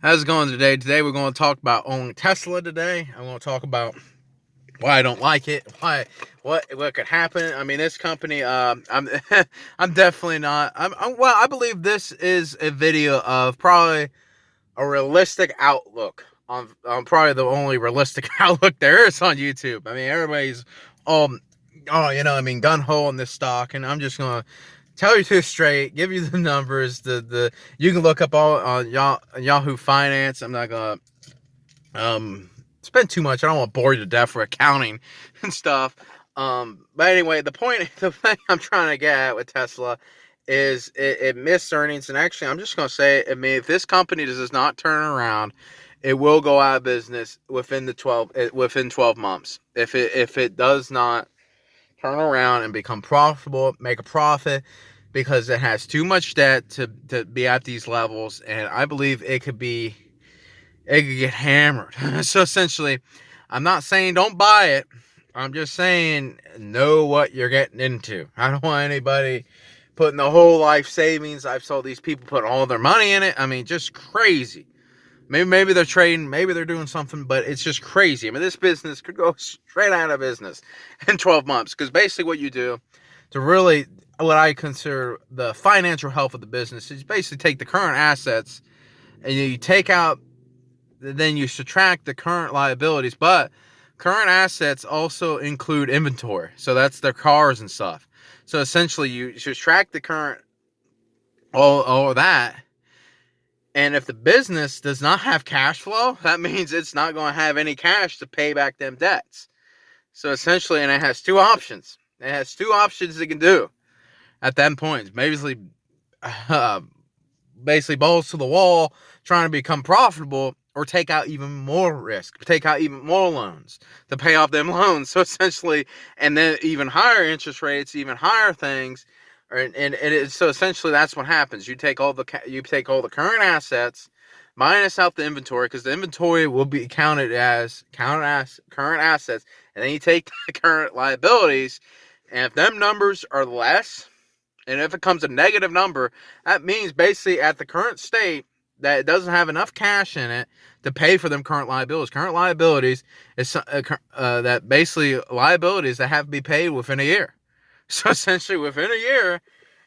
How's it going today? Today we're going to talk about owning Tesla today. I'm going to talk about why I don't like it, what could happen. I mean, this company, I'm I'm definitely not. Well, I believe this is a video of probably a realistic outlook on probably the only realistic outlook there is on YouTube. I mean, everybody's um I mean, gun ho on this stock, and I'm just gonna tell you to straight, give you the numbers. The you can look up all on Yahoo Finance. I'm not gonna spend too much. I don't want to bore you to death for accounting and stuff. But anyway, the thing I'm trying to get at with Tesla is it missed earnings, and actually, I'm just gonna say, I mean, if this company does not turn around, it will go out of business within 12 months. If it does not turn around and become profitable, make a profit, because it has too much debt to be at these levels, and I believe it could get hammered. So essentially, I'm not saying don't buy it. I'm just saying know what you're getting into. I don't want anybody putting the whole life savings. I've saw these people put all their money in it. I mean, just crazy. Maybe they're trading, maybe they're doing something, but it's just crazy. I mean, this business could go straight out of business in 12 months, because basically what you do to really, what I consider the financial health of the business, is basically take the current assets and you take out, then you subtract the current liabilities. But current assets also include inventory, so that's their cars and stuff. So essentially you subtract the current, all of that, and if the business does not have cash flow, that means it's not going to have any cash to pay back them debts. So essentially, and it has two options it can do at that point. Uh, basically balls to the wall, trying to become profitable, or take out even more risk, take out even more loans to pay off them loans. So essentially, and then even higher interest rates, even higher things. So essentially, that's what happens. You take all the current assets, minus out the inventory, because the inventory will be counted as current assets, and then you take the current liabilities, and if them numbers are less, and if it comes a negative number, that means basically at the current state that it doesn't have enough cash in it to pay for them current liabilities. Current liabilities is that basically liabilities that have to be paid within a year. So essentially, within a year,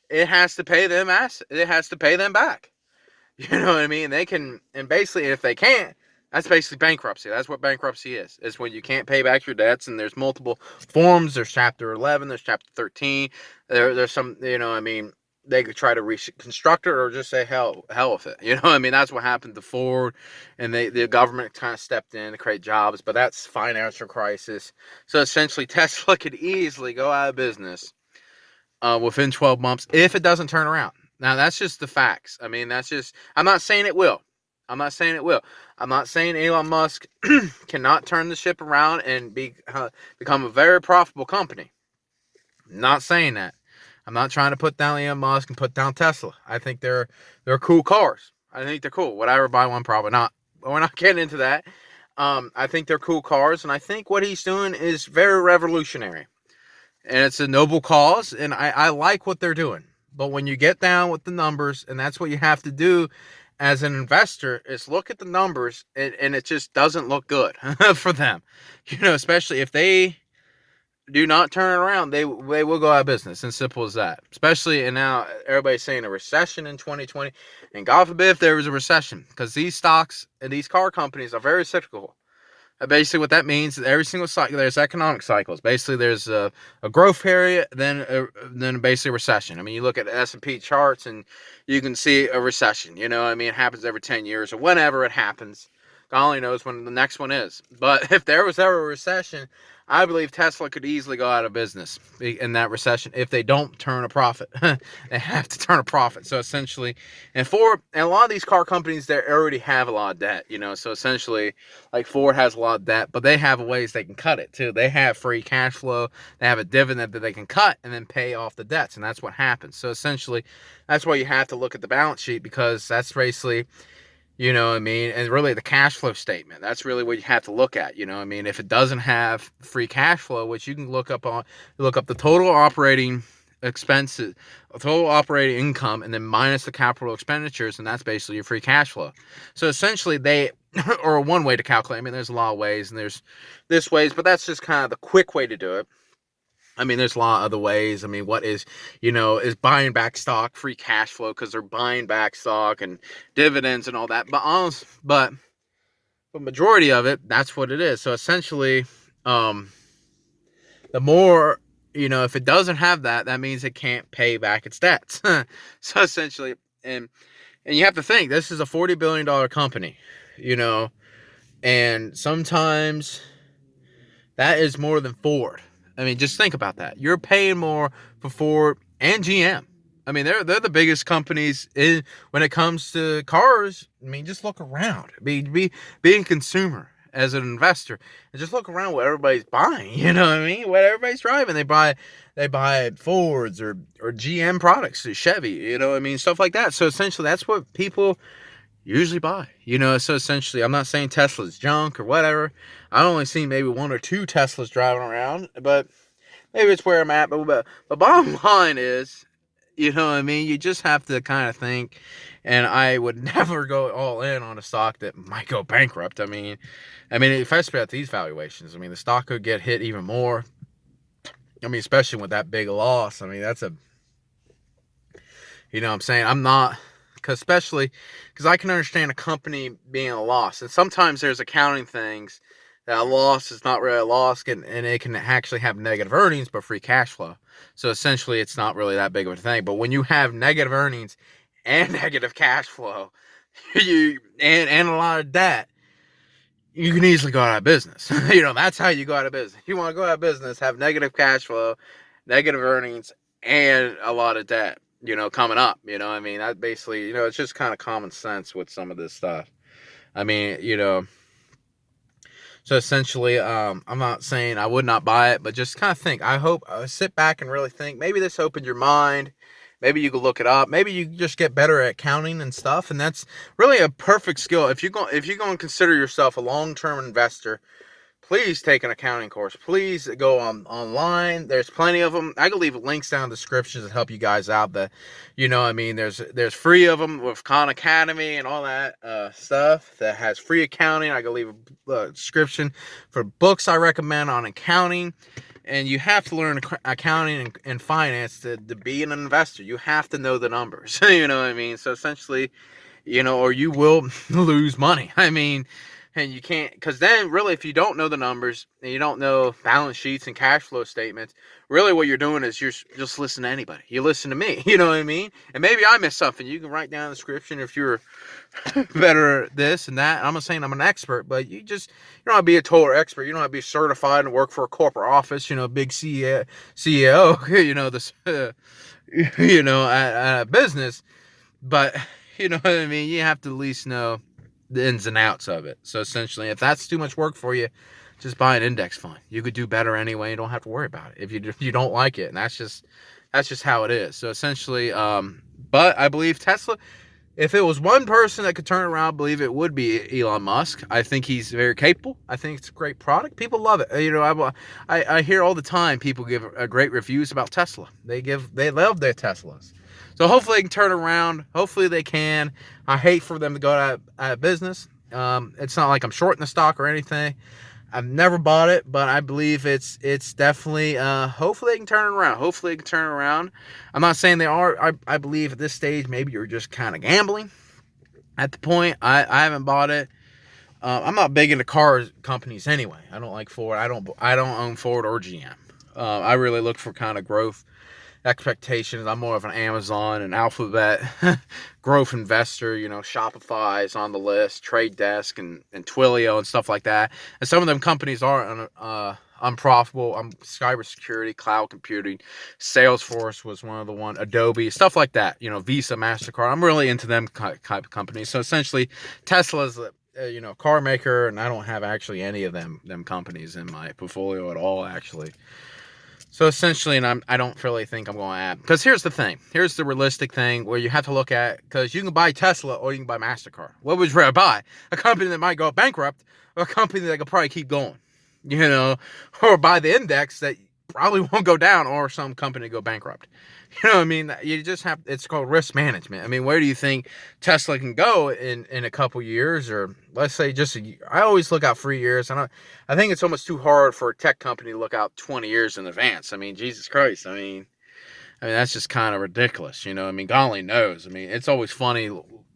it has to pay them it has to pay them back. You know what I mean? They can, and basically, if they can't, that's basically bankruptcy. That's what bankruptcy is. It's when you can't pay back your debts, and there's multiple forms. There's Chapter 11. There's Chapter 13. There's some, I mean, they could try to reconstruct it or just say hell with it. You know what I mean? That's what happened to Ford, and the government kind of stepped in to create jobs, but that's financial crisis. So essentially, Tesla could easily go out of business within 12 months if it doesn't turn around. Now, that's just the facts. I mean, I'm not saying it will. I'm not saying it will. I'm not saying Elon Musk cannot turn the ship around and become a very profitable company. I'm not saying that. I'm not trying to put down Elon Musk and put down Tesla. I think they're cool cars. I think they're cool. Would I ever buy one? Probably not. But we're not getting into that. I think they're cool cars, and I think what he's doing is very revolutionary, and it's a noble cause, and I like what they're doing. But when you get down with the numbers, and that's what you have to do as an investor, is look at the numbers, and it just doesn't look good for them. Especially if they do not turn around, they will go out of business. And simple as that. Especially, and now everybody's saying a recession in 2020, and God forbid if there was a recession, because these stocks and these car companies are very cyclical. Basically, what that means is every single cycle, there's economic cycles. Basically, there's a growth period, then basically a recession. I mean, you look at S&P charts, and you can see a recession. I mean, it happens every 10 years or whenever it happens. God only knows when the next one is. But if there was ever a recession, I believe Tesla could easily go out of business in that recession if they don't turn a profit. They have to turn a profit. So essentially, and a lot of these car companies, they already have a lot of debt. So essentially, like Ford has a lot of debt, but they have ways they can cut it too. They have free cash flow. They have a dividend that they can cut and then pay off the debts, and that's what happens. So essentially, that's why you have to look at the balance sheet, because that's basically, what I mean, and really the cash flow statement. That's really what you have to look at. I mean, if it doesn't have free cash flow, which you can look up the total operating expenses, total operating income, and then minus the capital expenditures, and that's basically your free cash flow. So essentially, they or one way to calculate. I mean, there's a lot of ways, and there's this ways, but that's just kind of the quick way to do it. I mean, there's a lot of other ways. I mean, what is, is buying back stock free cash flow because they're buying back stock and dividends and all that. But the majority of it, that's what it is. So essentially, the more, if it doesn't have that, that means it can't pay back its debts. So essentially, and you have to think, this is a $40 billion company, and sometimes that is more than Ford. I mean, just think about that. You're paying more for Ford and GM. I mean, they're the biggest companies when it comes to cars. I mean, just look around. Being a consumer as an investor, and just look around what everybody's buying. You know what I mean? What everybody's driving, they buy Fords or GM products, Chevy. You know what I mean? Stuff like that. So essentially, that's what people usually buy. So essentially, I'm not saying Tesla's junk or whatever. I only seen maybe one or two Teslas driving around, but maybe it's where I'm at. But bottom line is, you know what I mean? You just have to kind of think, and I would never go all in on a stock that might go bankrupt. I mean, especially at these valuations, I mean, the stock could get hit even more. I mean, especially with that big loss. I mean, that's I'm saying? I'm not, especially because I can understand a company being a loss. And sometimes there's accounting things that a loss is not really a loss, and it can actually have negative earnings, but free cash flow. So essentially, it's not really that big of a thing. But when you have negative earnings and negative cash flow, and a lot of debt, you can easily go out of business. That's how you go out of business. You want to go out of business, have negative cash flow, negative earnings, and a lot of debt, coming up. That basically, it's just kind of common sense with some of this stuff. I mean, so essentially, I'm not saying I would not buy it, but just kind of think. I hope sit back and really think. Maybe this opened your mind. Maybe you could look it up. Maybe you just get better at counting and stuff, and that's really a perfect skill. If you're going to consider yourself a long-term investor, please take an accounting course. Please go online. There's plenty of them. I can leave links down in the descriptions to help you guys out. There's free of them with Khan Academy and all that stuff that has free accounting. I can leave a description for books I recommend on accounting. And you have to learn accounting and finance to be an investor. You have to know the numbers. You know what I mean? So essentially, or you will lose money. I mean, and you can't, because then really, if you don't know the numbers and you don't know balance sheets and cash flow statements, really what you're doing is you're just listening to anybody. You listen to me. You know what I mean? And maybe I missed something. You can write down in the description if you're better at this and that. I'm not saying I'm an expert, but you don't have to be a total expert. You don't have to be certified and work for a corporate office, big CEO, at a business. But you know what I mean? You have to at least know the ins and outs of it. So essentially, if that's too much work for you, just buy an index fund. You could do better anyway. You don't have to worry about it if you don't like it, and that's just how it is. So essentially, but I believe Tesla, if it was one person that could turn it around, I believe it would be Elon Musk. I think he's very capable. I think it's a great product. People love it. I hear all the time people give great reviews about Tesla. They love their Teslas. So hopefully they can turn around. Hopefully they can. I hate for them to go out of business. It's not like I'm shorting the stock or anything. I've never bought it, but I believe it's definitely, hopefully they can turn it around. Hopefully they can turn it around. I'm not saying they are. I believe at this stage, maybe you're just kind of gambling at the point. I haven't bought it. I'm not big into car companies anyway. I don't like Ford. I don't own Ford or GM. I really look for kind of growth expectations. I'm more of an Amazon and Alphabet growth investor. Shopify is on the list, Trade Desk and Twilio and stuff like that. And some of them companies are unprofitable. Cybersecurity, cloud computing, Salesforce was one of the one, Adobe, stuff like that. Visa, MasterCard. I'm really into them type of companies. So essentially, Tesla's car maker, and I don't have actually any of them companies in my portfolio at all, actually. So essentially, and I don't really think I'm going to add, because here's the thing. Here's the realistic thing where you have to look at, because you can buy Tesla or you can buy MasterCard. What would you rather buy? A company that might go bankrupt or a company that could probably keep going, or buy the index that probably won't go down, or some company go bankrupt. You know what I mean? You just have, it's called risk management. I mean, where do you think Tesla can go in a couple years, or let's say just a year? I always look out 3 years, and I think it's almost too hard for a tech company to look out 20 years in advance. I mean, Jesus Christ. I mean, that's just kind of ridiculous, you know. I mean, God only knows. I mean, it's always funny.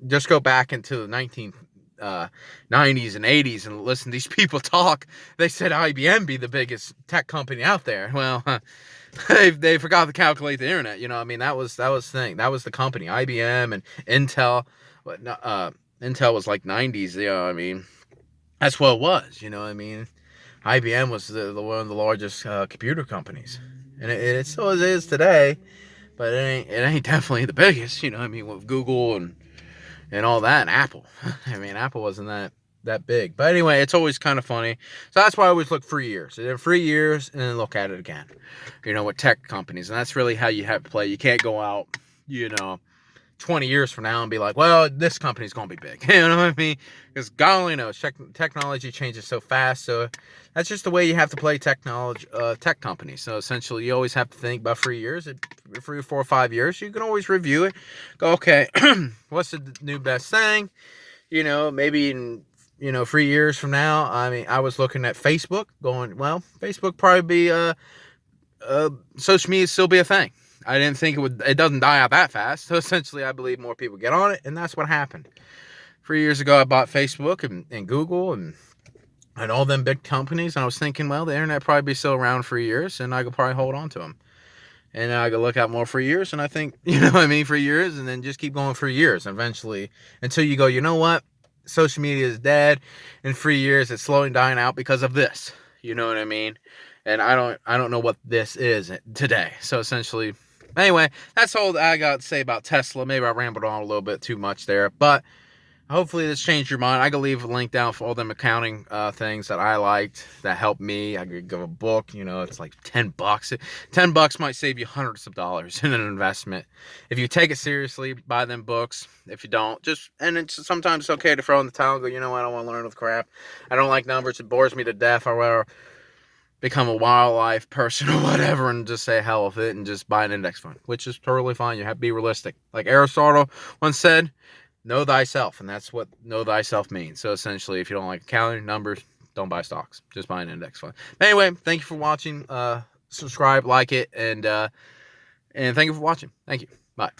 Just go back into the 90s and 80s and listen to these people talk. They said IBM be the biggest tech company out there. Well, they forgot to calculate the internet. You know, I mean, that was the thing. That was the company, IBM and Intel. But Intel was like 90s. You know, I mean, that's what it was. You know, I mean, IBM was the one of the largest computer companies, and it still is today. But it ain't definitely the biggest. You know, I mean, with Google and all that, and Apple. I mean, Apple wasn't that big. But anyway, it's always kind of funny. So that's why I always look 3 years. And then 3 years, and then look at it again. You know, with tech companies. And that's really how you have to play. You can't go out, you know, 20 years from now and be like, well, this company's going to be big. You know what I mean? Because God only knows, technology changes so fast. So that's just the way you have to play tech companies. So essentially, you always have to think about 3 years, 3 or 4 or 5 years. You can always review it. Go, okay, what's the new best thing? You know, maybe in, 3 years from now. I mean, I was looking at Facebook going, well, Facebook probably be, social media still be a thing. I didn't think it doesn't die out that fast. So essentially, I believe more people get on it, and that's what happened. 3 years ago, I bought Facebook and Google and all them big companies, and I was thinking, well, the internet probably be still around for years, and I could probably hold on to them. And I could look out more for years, and I think, you know what I mean, for years, and then just keep going for years, eventually, until you go, you know what, social media is dead. In 3 years, it's slowing down out because of this. You know what I mean? And I don't know what this is today. So essentially, anyway, that's all I got to say about Tesla. Maybe I rambled on a little bit too much there, but hopefully this changed your mind. I could leave a link down for all them accounting things that I liked that helped me. I could give a book. You know, it's like $10. $10 might save you hundreds of dollars in an investment if you take it seriously. Buy them books. If you don't, it's sometimes okay to throw in the towel and go, you know what, I don't want to learn this crap. I don't like numbers. It bores me to death. Or whatever. Become a wildlife person or whatever, and just say hell with it and just buy an index fund, which is totally fine. You have to be realistic. Like Aristotle once said, know thyself, and that's what know thyself means. So essentially, if you don't like accounting, numbers, don't buy stocks. Just buy an index fund. Anyway, thank you for watching. Subscribe, like it, and thank you for watching. Thank you. Bye.